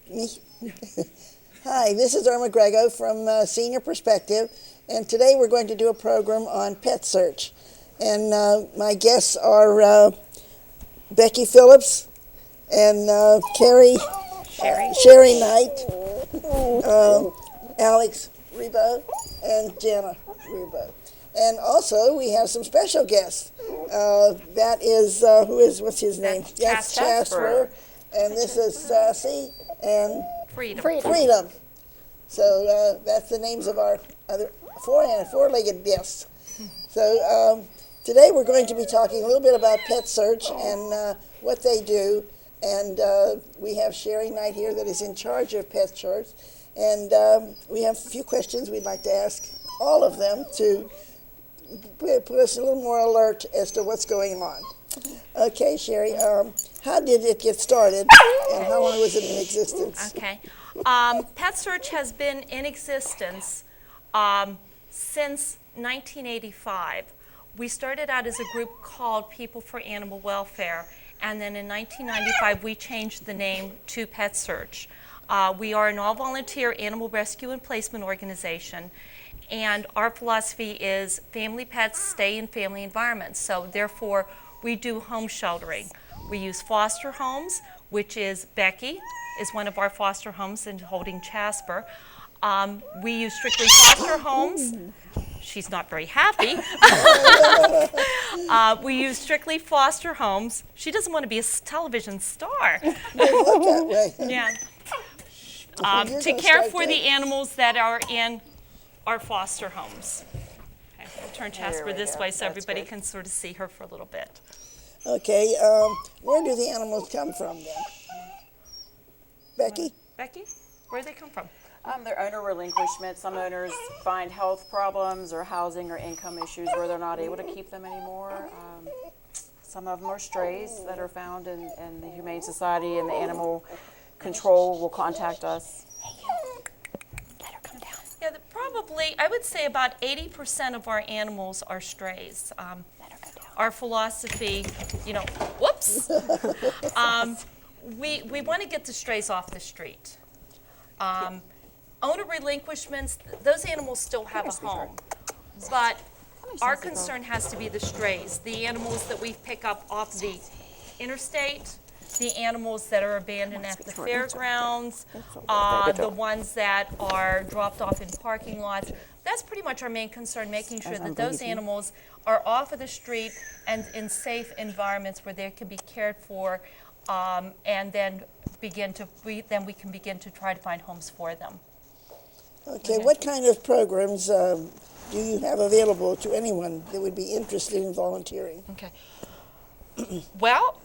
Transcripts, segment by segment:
Me? Hi, this is Erma Grego from Senior Perspective, and today we're going to do a program on pet search. And my guests are Becky Phillips and Sherry Knight, Alex Ribeau, and Jana Ribeau. And also, we have some special guests. That is, what's his name? That's Jasper. And this is Sassy and Freedom. So that's the names of our other four-legged guests. So today we're going to be talking a little bit about pet search and what they do. And we have Sherry Knight here that is in charge of pet search. And we have a few questions we'd like to ask all of them to put us a little more alert as to what's going on. Okay, Sherry, how did it get started and how long was it in existence? Okay. Pet Search has been in existence since 1985. We started out as a group called People for Animal Welfare, and then in 1995 we changed the name to Pet Search. We are an all-volunteer animal rescue and placement organization, and our philosophy is family pets stay in family environments. So therefore, we do home sheltering. We use foster homes, which is Becky is one of our foster homes and holding Jasper. We use strictly foster homes. She's not very happy. We use strictly foster homes. She doesn't want to be a television star. Look that way. Yeah. To care for the animals that are in our foster homes. Okay, we'll turn Jasper this way so everybody can sort of see her for a little bit. Okay, where do the animals come from then? Becky? Becky, where do they come from? They're owner relinquishment. Some owners find health problems or housing or income issues where they're not able to keep them anymore. Some of them are strays that are found in the Humane Society, and the animal control will contact us. Let her come down. Yeah, probably, I would say about 80% of our animals are strays. Let her go down. Our philosophy, whoops. We want to get the strays off the street. Owner relinquishments, those animals still have a home, but our concern has to be the strays, the animals that we pick up off the interstate, the animals that are abandoned at the fairgrounds, the ones that are dropped off in parking lots. That's pretty much our main concern, making sure that those animals are off of the street and in safe environments where they can be cared for, and then we can begin to try to find homes for them. Okay, what kind of programs do you have available to anyone that would be interested in volunteering? Okay. Well,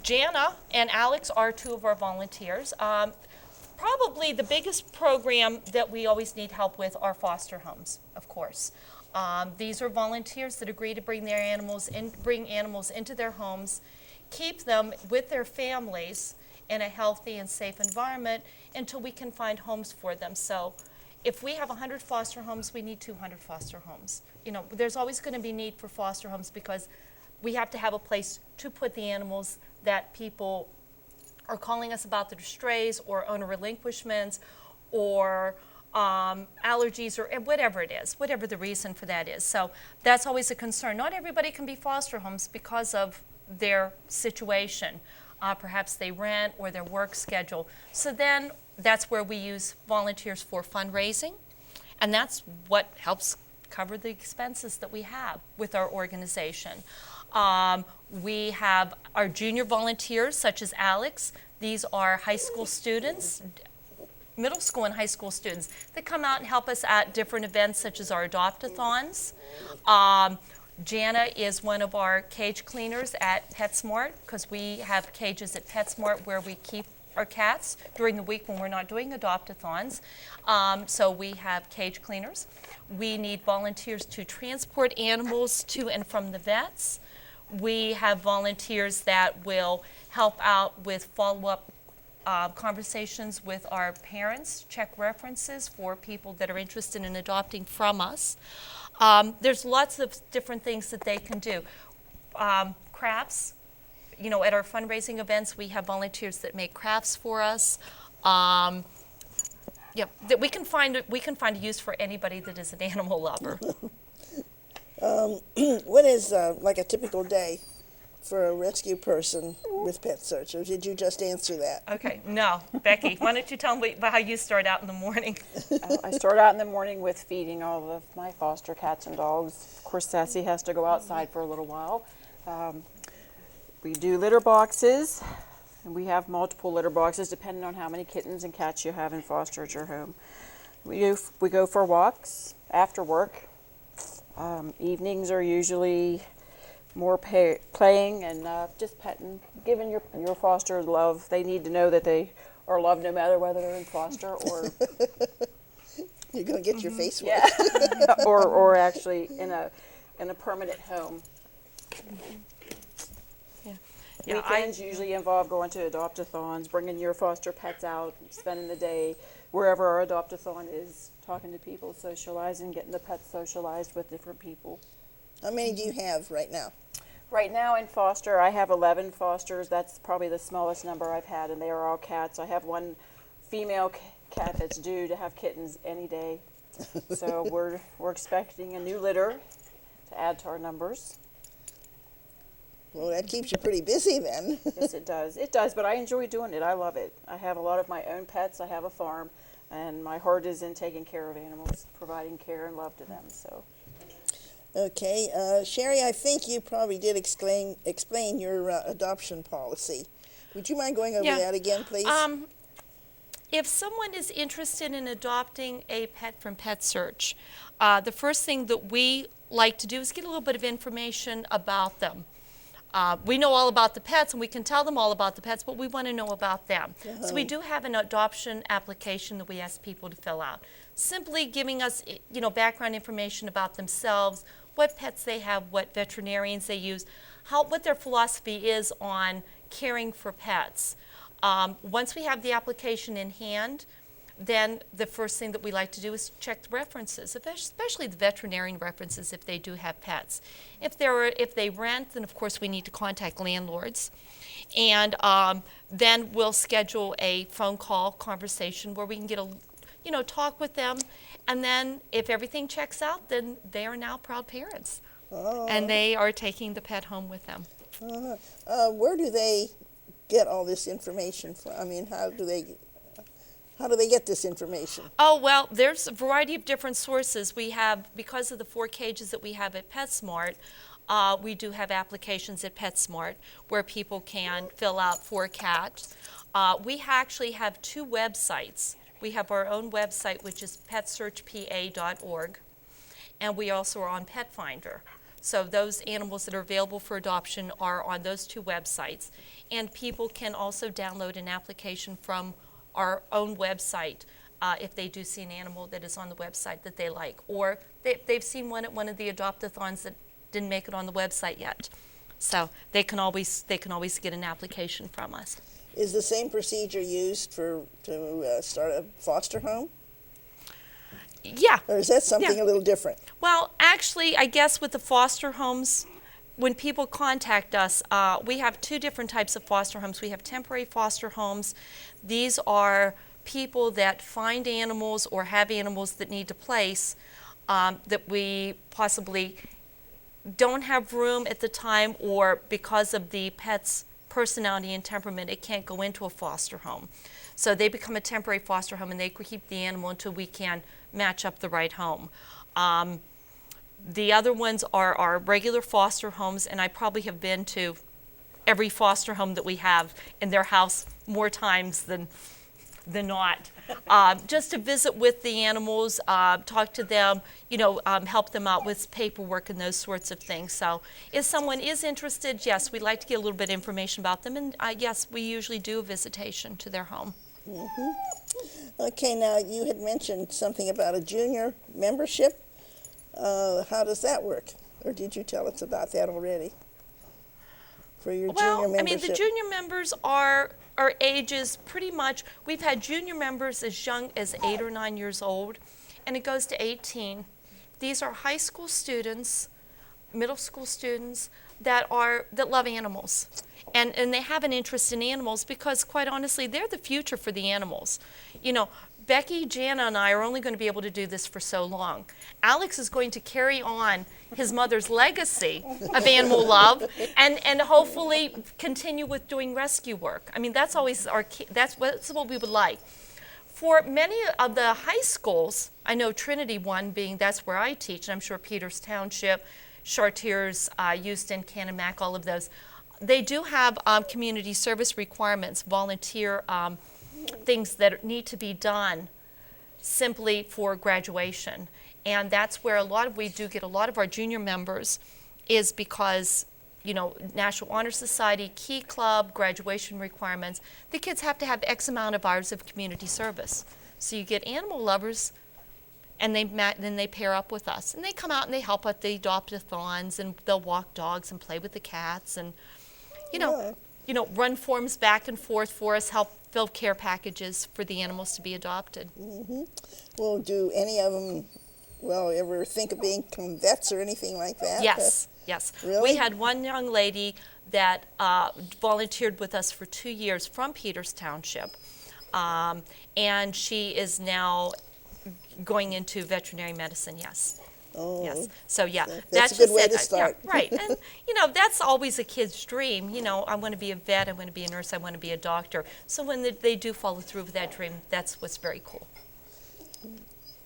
Jana and Alex are two of our volunteers. Probably the biggest program that we always need help with are foster homes, of course. These are volunteers that agree to bring animals into their homes, keep them with their families in a healthy and safe environment until we can find homes for them. So if we have 100 foster homes, we need 200 foster homes. There's always going to be need for foster homes because we have to have a place to put the animals that people are calling us about, that are strays or owner relinquishments or allergies or whatever it is, whatever the reason for that is. So that's always a concern. Not everybody can be foster homes because of their situation. Perhaps they rent or their work schedule. So then that's where we use volunteers for fundraising, and that's what helps cover the expenses that we have with our organization. We have our junior volunteers, such as Alex. These are high school students, middle school and high school students that come out and help us at different events, such as our adopt-a-thons. Jana is one of our cage cleaners at PetSmart, because we have cages at PetSmart where we keep our cats during the week when we're not doing adopt-a-thons. So we have cage cleaners. We need volunteers to transport animals to and from the vets. We have volunteers that will help out with follow-up conversations with our parents, check references for people that are interested in adopting from us. There's lots of different things that they can do. Crafts, at our fundraising events, we have volunteers that make crafts for us. Yeah, that we can find a use for anybody that is an animal lover. What is like a typical day for a rescue person with Pet Search, or did you just answer that? Okay, no, Becky, why don't you tell me about how you start out in the morning? I start out in the morning with feeding all of my foster cats and dogs. Of course, Sassy has to go outside for a little while. We do litter boxes, and we have multiple litter boxes depending on how many kittens and cats you have in foster at your home. We go for walks after work. Evenings are usually more playing and just petting, giving your foster love. They need to know that they are loved no matter whether they're in foster or You're going to get your face wet. yeah, or actually in a permanent home. Yeah, Weekends usually involve going to adopt-a-thons, bringing your foster pets out, spending the day wherever our adopt-a-thon is, talking to people, socializing, getting the pets socialized with different people. How many do you have right now? Right now in foster, I have 11 fosters. That's probably the smallest number I've had, and they are all cats. I have one female cat that's due to have kittens any day. So we're expecting a new litter to add to our numbers. Well, that keeps you pretty busy then. Yes, it does. It does, but I enjoy doing it. I love it. I have a lot of my own pets. I have a farm, and my heart is in taking care of animals, providing care and love to them. So. Okay, Sherry, I think you probably did explain your adoption policy. Would you mind going over Yeah. that again, please? If someone is interested in adopting a pet from Pet Search, the first thing that we like to do is get a little bit of information about them. We know all about the pets, and we can tell them all about the pets, but we want to know about them. So we do have an adoption application that we ask people to fill out. Simply giving us, background information about themselves, what pets they have, what veterinarians they use, what their philosophy is on caring for pets. Once we have the application in hand, then the first thing that we like to do is check the references, especially the veterinarian references if they do have pets. If they rent, then of course we need to contact landlords. And then we'll schedule a phone call conversation where we can get talk with them. And then if everything checks out, then they are now proud parents. Oh. And they are taking the pet home with them. Where do they get all this information from? I mean, how do they get this information? Oh, well, there's a variety of different sources. We have, because of the 4 cages that we have at PetSmart, we do have applications at PetSmart where people can fill out for cats. We actually have 2 websites. We have our own website, which is petsearchpa.org, and we also are on Pet Finder. So those animals that are available for adoption are on those 2 websites. And people can also download an application from our own website if they do see an animal that is on the website that they like, or they've seen one at one of the adopt-a-thons that didn't make it on the website yet. So they can always get an application from us. Is the same procedure used to start a foster home? Yeah. Or is that something a little different? Well, actually, I guess with the foster homes, when people contact us, we have 2 different types of foster homes. We have temporary foster homes. These are people that find animals or have animals that need to place that we possibly don't have room at the time, or because of the pet's personality and temperament, it can't go into a foster home. So they become a temporary foster home, and they keep the animal until we can match up the right home. The other ones are our regular foster homes, and I probably have been to every foster home that we have in their house more times than not. Just to visit with the animals, talk to them, help them out with paperwork and those sorts of things. So if someone is interested, yes, we'd like to get a little bit of information about them, and yes, we usually do a visitation to their home. Mm-hmm. Okay, now you had mentioned something about a junior membership. How does that work? Or did you tell us about that already? For your junior membership? The junior members are ages pretty much, we've had junior members as young as 8 or 9 years old, and it goes to 18. These are high school students, middle school students that love animals. and they have an interest in animals because, quite honestly, they're the future for the animals. You know, Becky, Jana, and I are only going to be able to do this for so long. Alex is going to carry on his mother's legacy of animal love and hopefully continue with doing rescue work. I mean, that's always our key, that's what we would like. For many of the high schools, I know Trinity one being, that's where I teach, and I'm sure Peters Township, Chartiers, Houston, Canamac, all of those, they do have community service requirements, volunteer things that need to be done simply for graduation. And that's where we do get a lot of our junior members is because, you know, National Honor Society, Key Club, graduation requirements, the kids have to have X amount of hours of community service. So you get animal lovers, and then they pair up with us. And they come out and they help at the adopt-a-thons, and they'll walk dogs and play with the cats and, you know, run forms back and forth for us, help fill care packages for the animals to be adopted. Mm-hmm. Well, do any of them, ever think of being vets or anything like that? Yes, yes. Really? We had one young lady that volunteered with us for 2 years from Peters Township, and she is now going into veterinary medicine, yes. Oh, yes. So yeah, that's a good way to start. Yeah, right. And you know, that's always a kid's dream. You know, I want to be a vet, I want to be a nurse, I want to be a doctor. So when they do follow through with that dream, that's what's very cool.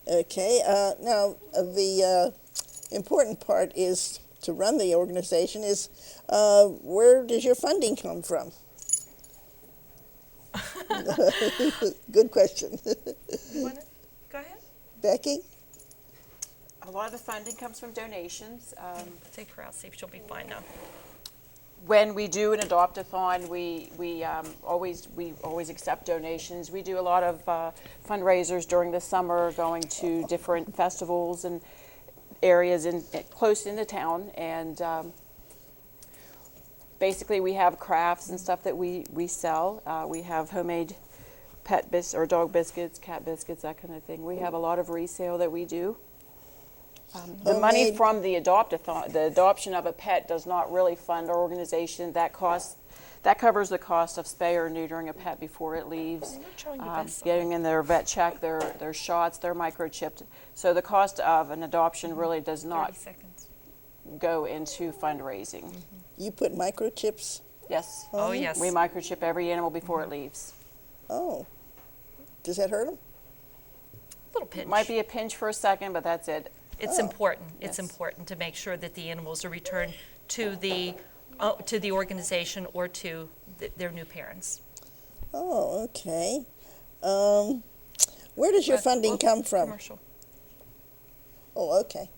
Okay. Now, the important part is to run the organization is where does your funding come from? Good question. Go ahead. Becky? A lot of the funding comes from donations. Take her out, see if she'll be fine now. When we do an adopt-a-thon, we always accept donations. We do a lot of fundraisers during the summer, going to different festivals and areas close in the town, and basically we have crafts and stuff that we sell. We have homemade pet or dog biscuits, cat biscuits, that kind of thing. We have a lot of resale that we do. The money from the adopt-a-thon, the adoption of a pet, does not really fund our organization. That covers the cost of spay or neutering a pet before it leaves, getting in their vet check, their shots, their microchipped. So the cost of an adoption really does not go into fundraising. Mm-hmm. You put microchips? Yes. Oh, yes. We microchip every animal before it leaves. Oh. Does that hurt them? A little pinch. It might be a pinch for a second, but that's it. It's important. Yes. It's important to make sure that the animals are returned to the organization or to their new parents. Oh, okay. Where does your funding come from? Commercial. Oh, okay.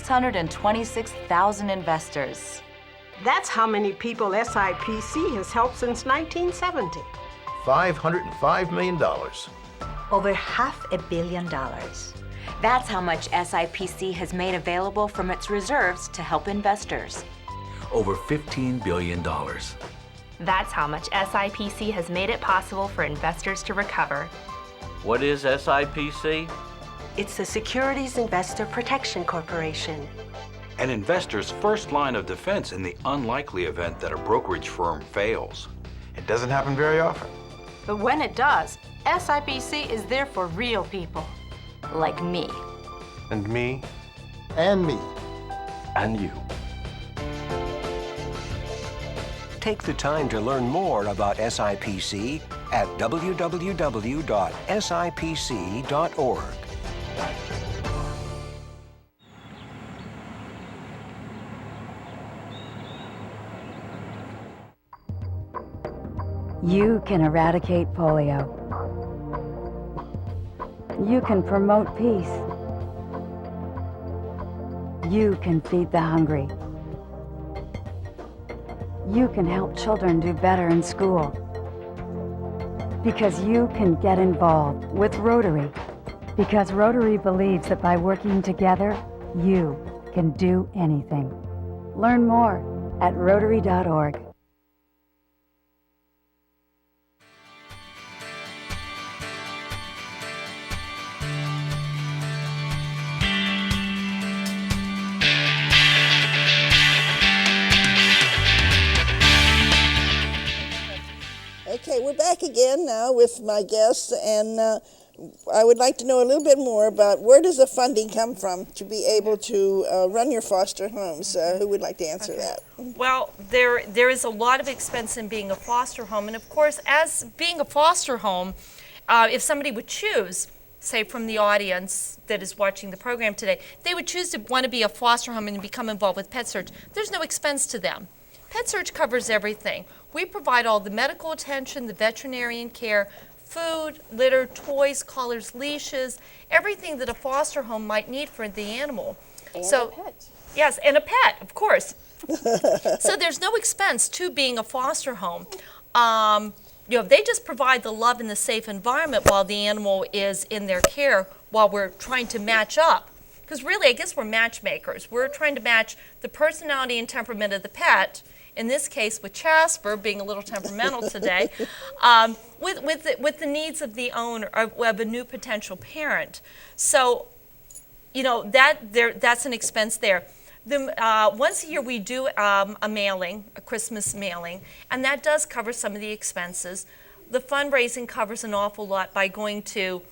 $626,000 investors. That's how many people SIPC has helped since 1970. $505 million. Over $500 million. That's how much SIPC has made available from its reserves to help investors. Over $15 billion. That's how much SIPC has made it possible for investors to recover. What is SIPC? It's the Securities Investor Protection Corporation. An investor's first line of defense in the unlikely event that a brokerage firm fails. It doesn't happen very often. But when it does, SIPC is there for real people. Like me. And me. And me. And you. Take the time to learn more about SIPC at www.sipc.org. You can eradicate polio. You can promote peace. You can feed the hungry. You can help children do better in school. Because you can get involved with Rotary. Because Rotary believes that by working together, you can do anything. Learn more at Rotary.org. Okay, we're back again now with my guests, and I would like to know a little bit more about where does the funding come from to be able to run your foster homes? Who would like to answer that? Well, there is a lot of expense in being a foster home, and of course, as being a foster home, if somebody would choose, say from the audience that is watching the program today, they would choose to want to be a foster home and become involved with Pet Search, there's no expense to them. Pet Search covers everything. We provide all the medical attention, the veterinarian care, food, litter, toys, collars, leashes, everything that a foster home might need for the animal. And a pet. Yes, and a pet, of course. So there's no expense to being a foster home. They just provide the love and the safe environment while the animal is in their care, while we're trying to match up. Because really, I guess we're matchmakers. We're trying to match the personality and temperament of the pet, in this case with Jasper being a little temperamental today, with the needs of the owner, of a new potential parent. So, that's an expense there. Once a year we do a mailing, a Christmas mailing, and that does cover some of the expenses. The fundraising covers an awful lot by going to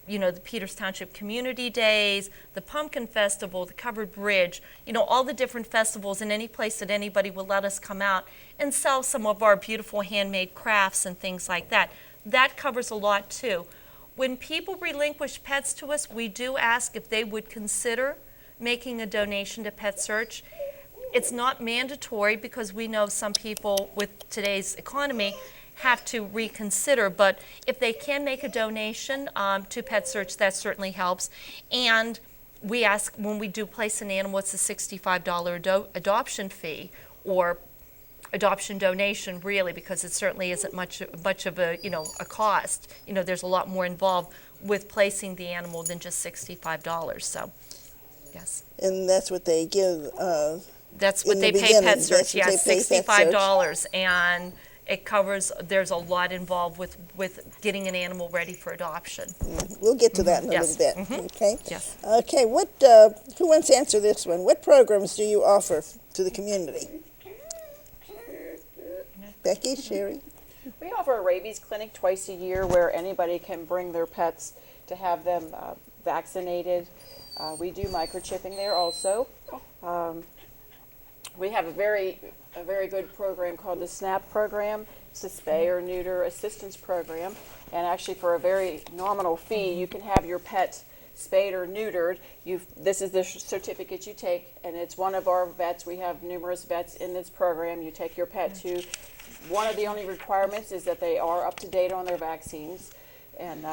the Peters Township Community Days, the Pumpkin Festival, the Covered Bridge, all the different festivals and any place that anybody will let us come out and sell some of our beautiful handmade crafts and things like that. That covers a lot too. When people relinquish pets to us, we do ask if they would consider making a donation to Pet Search. It's not mandatory because we know some people with today's economy have to reconsider, but if they can make a donation to Pet Search, that certainly helps. And we ask, when we do place an animal, it's a $65 adoption fee, or adoption donation, really, because it certainly isn't much of a a cost. There's a lot more involved with placing the animal than just $65. So, yes. And that's what they give. That's what they pay Pet Search. Yes, $65, and it covers. There's a lot involved with getting an animal ready for adoption. We'll get to that in a Yes. little bit. Okay. Yes. Okay. What? Who wants to answer this one? What programs do you offer to the community? Becky, Sherry. We offer a rabies clinic twice a year where anybody can bring their pets to have them vaccinated. We do microchipping there also. We have a very good program called the SNAP program. It's a spay or neuter assistance program, and actually for a very nominal fee, you can have your pet spayed or neutered. This is the certificate you take, and it's one of our vets. We have numerous vets in this program. You take your pet to. One of the only requirements is that they are up to date on their vaccines, and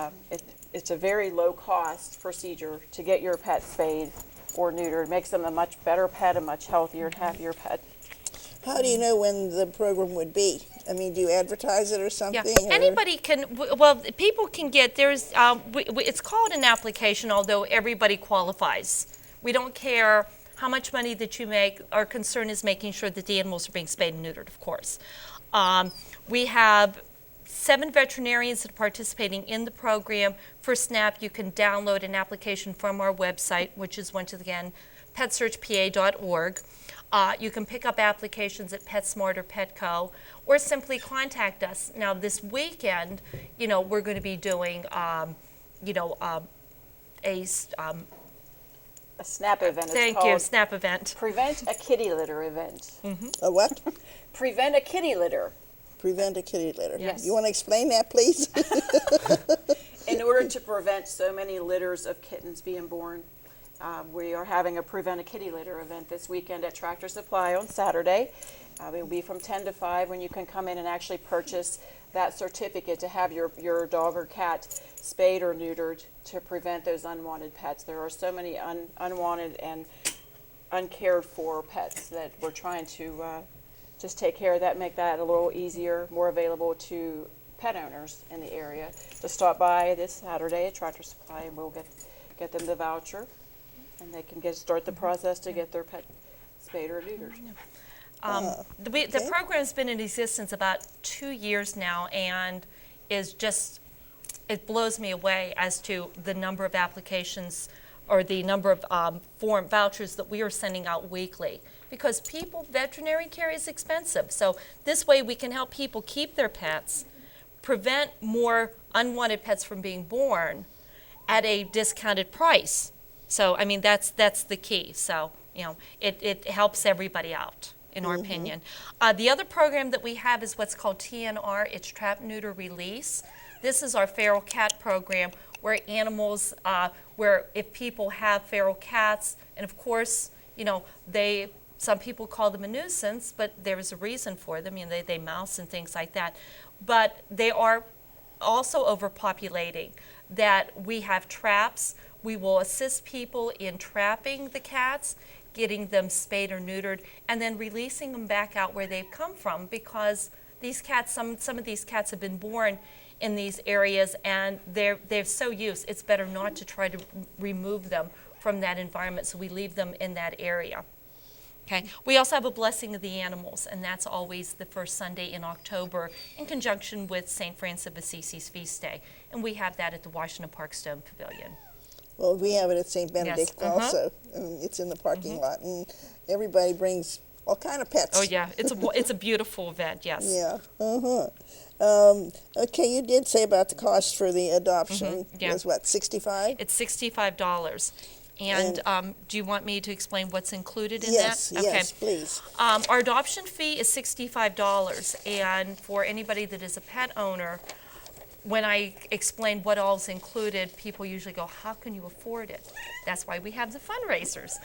it's a very low cost procedure to get your pet spayed or neutered. It makes them a much better pet, a much healthier and happier pet. How do you know when the program would be? I mean, do you advertise it or something? Yeah, anybody can. Well, people can get. There's. It's called an application, although everybody qualifies. We don't care how much money that you make. Our concern is making sure that the animals are being spayed and neutered, of course. We have 7 veterinarians that are participating in the program. For SNAP, you can download an application from our website, which is, once again, petsearchpa.org. You can pick up applications at PetSmart or Petco, or simply contact us. Now, this weekend, we're going to be doing, a SNAP event. Thank you, SNAP event. Prevent a kitty litter event. Mm-hmm. A what? Prevent a kitty litter. Prevent a kitty litter. Yes. You want to explain that, please? In order to prevent so many litters of kittens being born, We are having a Prevent a Kitty Litter event this weekend at Tractor Supply on Saturday. It will be from 10 to 5 when you can come in and actually purchase that certificate to have your dog or cat spayed or neutered to prevent those unwanted pets. There are so many unwanted and uncared for pets that we're trying to just take care of that, make that a little easier, more available to pet owners in the area to stop by this Saturday at Tractor Supply, and we'll get them the voucher, and they can start the process to get their pet spayed or neutered. The program's been in existence about 2 years now, and it blows me away as to the number of applications or the number of form vouchers that we are sending out weekly, because veterinary care is expensive. So this way we can help people keep their pets, prevent more unwanted pets from being born at a discounted price. So, I mean, that's the key. So, it helps everybody out, in our opinion. The other program that we have is what's called TNR. It's Trap, Neuter, Release. This is our feral cat program where animals, where if people have feral cats, and of course, some people call them a nuisance, but there's a reason for them. They mouse and things like that. But they are also overpopulating, that we have traps. We will assist people in trapping the cats, getting them spayed or neutered, and then releasing them back out where they've come from, because these cats, some of these cats have been born in these areas, and they're so used, it's better not to try to remove them from that environment, so we leave them in that area. Okay. We also have a Blessing of the Animals, and that's always the first Sunday in October in conjunction with St. Francis of Assisi's feast day, and we have that at the Washington Park Stone Pavilion. Well, we have it at St. Benedict also. It's in the parking lot, and everybody brings all kind of pets. Oh yeah, it's a beautiful event. Yes. Yeah. Okay, you did say about the cost for the adoption. Yeah. Was what, $65? It's $65. And do you want me to explain what's included in yes, that? Yes, please. Our adoption fee is $65, and for anybody that is a pet owner, when I explain what all is included, people usually go, how can you afford it? That's why we have the fundraisers.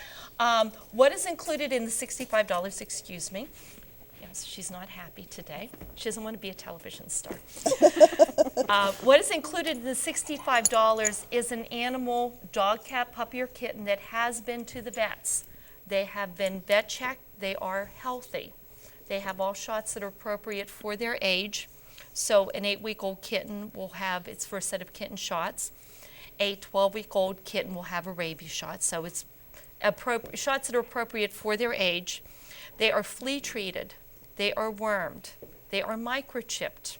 What is included in the $65, excuse me? Yes, she's not happy today. She doesn't want to be a television star. What is included in the $65 is an animal, dog, cat, puppy, or kitten that has been to the vets. They have been vet checked. They are healthy. They have all shots that are appropriate for their age. So an 8-week-old kitten will have its first set of kitten shots. A 12-week-old kitten will have a rabies shot. So it's shots that are appropriate for their age. They are flea treated. They are wormed. They are microchipped.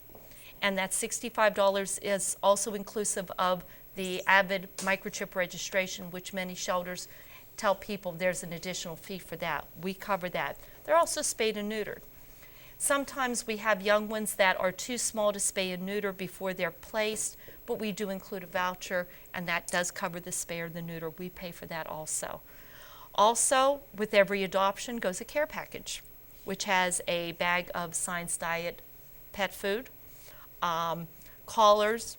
And that $65 is also inclusive of the Avid microchip registration, which many shelters tell people there's an additional fee for that. We cover that. They're also spayed and neutered. Sometimes we have young ones that are too small to spay and neuter before they're placed, but we do include a voucher, and that does cover the spay or the neuter. We pay for that also. Also, with every adoption goes a care package, which has a bag of Science Diet pet food, collars,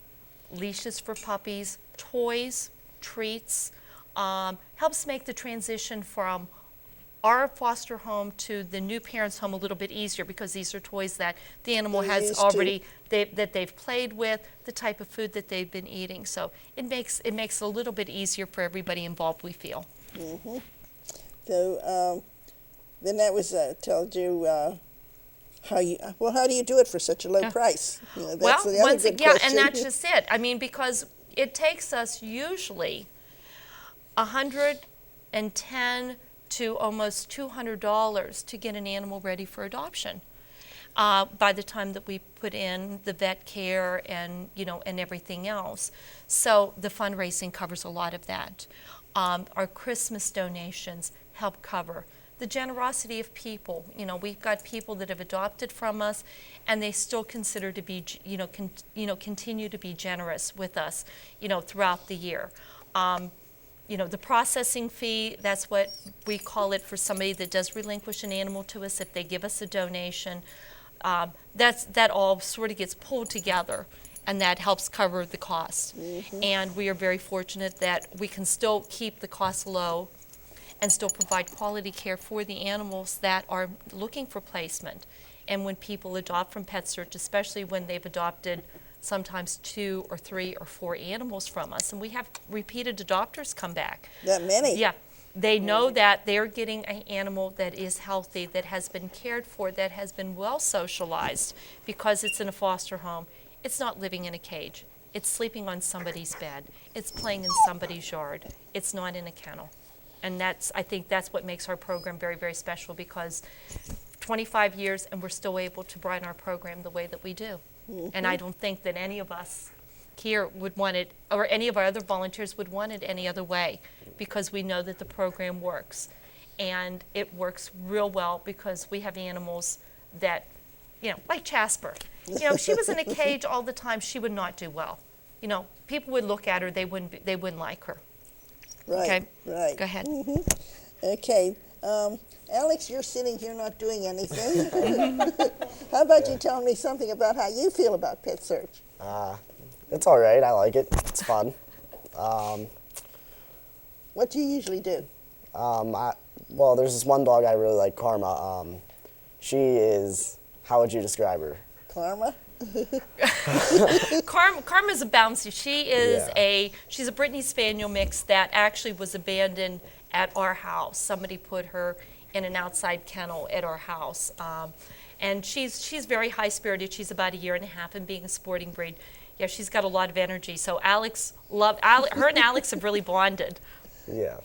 leashes for puppies, toys, treats, helps make the transition from our foster home to the new parents' home a little bit easier, because these are toys that the animal has already, that they've played with, the type of food that they've been eating. So it makes it a little bit easier for everybody involved, we feel. Mm-hmm. So then that was told you how do you do it for such a low price? That's the other good question. And that's just it. I mean, because it takes us usually $110 to almost $200 to get an animal ready for adoption. By the time that we put in the vet care and and everything else, so the fundraising covers a lot of that. Our Christmas donations help cover the generosity of people. We've got people that have adopted from us, and they still consider to be, continue to be generous with us, throughout the year. The processing fee, that's what we call it for somebody that does relinquish an animal to us. If they give us a donation, that all sort of gets pulled together, and that helps cover the cost. And we are very fortunate that we can still keep the costs low and still provide quality care for the animals that are looking for placement. And when people adopt from PetSearch, especially when they've adopted sometimes 2 or 3 or 4 animals from us, and we have repeated adopters come back. That many? Yeah. They know that they're getting an animal that is healthy, that has been cared for, that has been well socialized because it's in a foster home. It's not living in a cage. It's sleeping on somebody's bed. It's playing in somebody's yard. It's not in a kennel. And I think that's what makes our program very, very special, because 25 years and we're still able to run our program the way that we do. And I don't think that any of us here would want it, or any of our other volunteers would want it any other way, because we know that the program works. And it works real well because we have animals that, like Jasper. If she was in a cage all the time, she would not do well. People would look at her, they wouldn't like her. Right, okay? Right. Go ahead. Okay. Alex, you're sitting here not doing anything. How about you tell me something about how you feel about PetSearch? It's all right. I like it. It's fun. What do you usually do? Well, there's this one dog I really like, Karma. She is, how would you describe her? Karma? Karma's a bouncy. She's a Brittany Spaniel mix that actually was abandoned at our house. Somebody put her in an outside kennel at our house. And she's very high-spirited. She's about 1.5 years, and being a sporting breed, yeah, she's got a lot of energy. So her and Alex have really bonded. Yeah.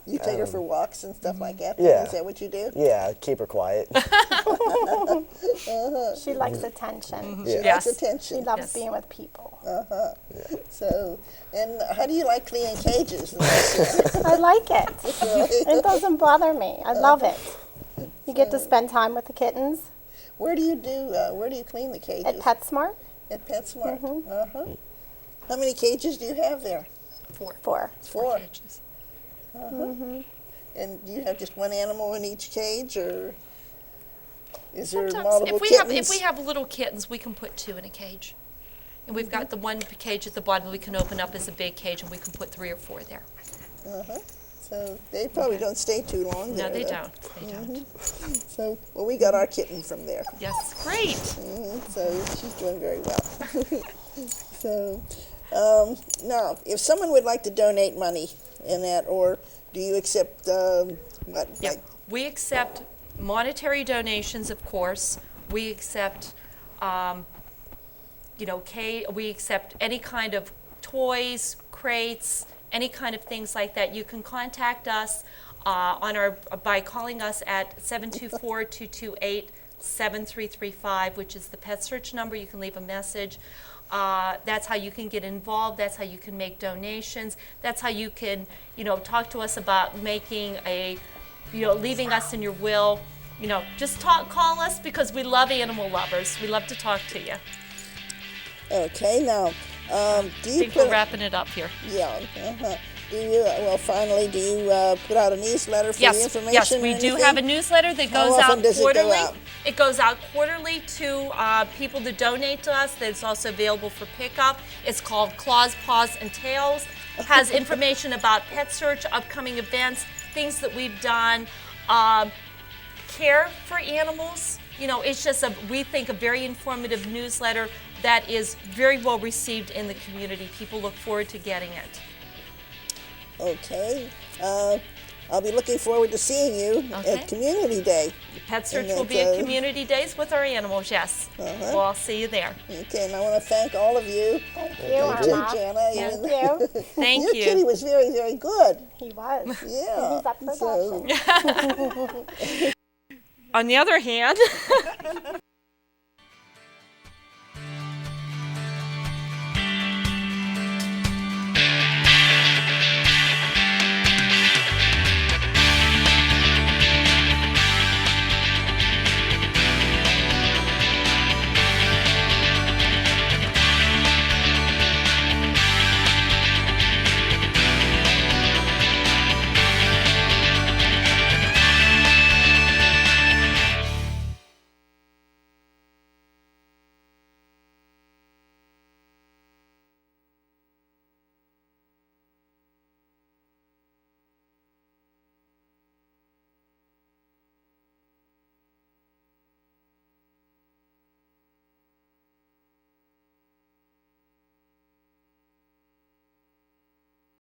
You take her for walks and stuff like that? Yeah. Is that what you do? Yeah, keep her quiet. She likes attention. She likes attention. She loves being with people. Yeah. So, and how do you like cleaning cages? I like it. It doesn't bother me. I love it. You get to spend time with the kittens. Where do you clean the cages? At PetSmart. At PetSmart. How many cages do you have there? 4. 4. 4 cages. And do you have just one animal in each cage, or is there Sometimes, multiple kittens? if we have little kittens, we can put 2 in a cage. And we've got the one cage at the bottom we can open up as a big cage, and we can put 3 or 4 there. So they probably don't stay too long there. No, they though. don't. They don't. So, well, we got our kitten from there. Yes, great. So she's doing very well. So now, if someone would like to donate money in that, or do you accept what? Yeah, we accept monetary donations, of course. We accept, we accept any kind of toys, crates, any kind of things like that. You can contact us by calling us at 724-228-7335, which is the PetSearch number. You can leave a message. That's how you can get involved. That's how you can make donations. That's how you can, talk to us about making leaving us in your will. Just call us, because we love animal lovers. We love to talk to you. Okay, now, do you I think we're wrapping it up here. Yeah. Do you, finally, do you put out a newsletter for the information? Yes, we do have a newsletter that goes out quarterly. It goes out quarterly to people that donate to us. That's also available for pickup. It's called Claws, Paws, and Tails. It has information about PetSearch, upcoming events, things that we've done, care for animals. It's just we think a very informative newsletter that is very well received in the community. People look forward to getting it. Okay. I'll be looking forward to seeing you at Community Day. PetSearch will be at Community Days with our animals, yes. Well, I'll see you there. Okay, and I want to thank all of you. Thank you, Erma. Jana. Thank you. Thank you. Your kitty was very, very good. He was. Yeah. He's up for adoption. On the other hand,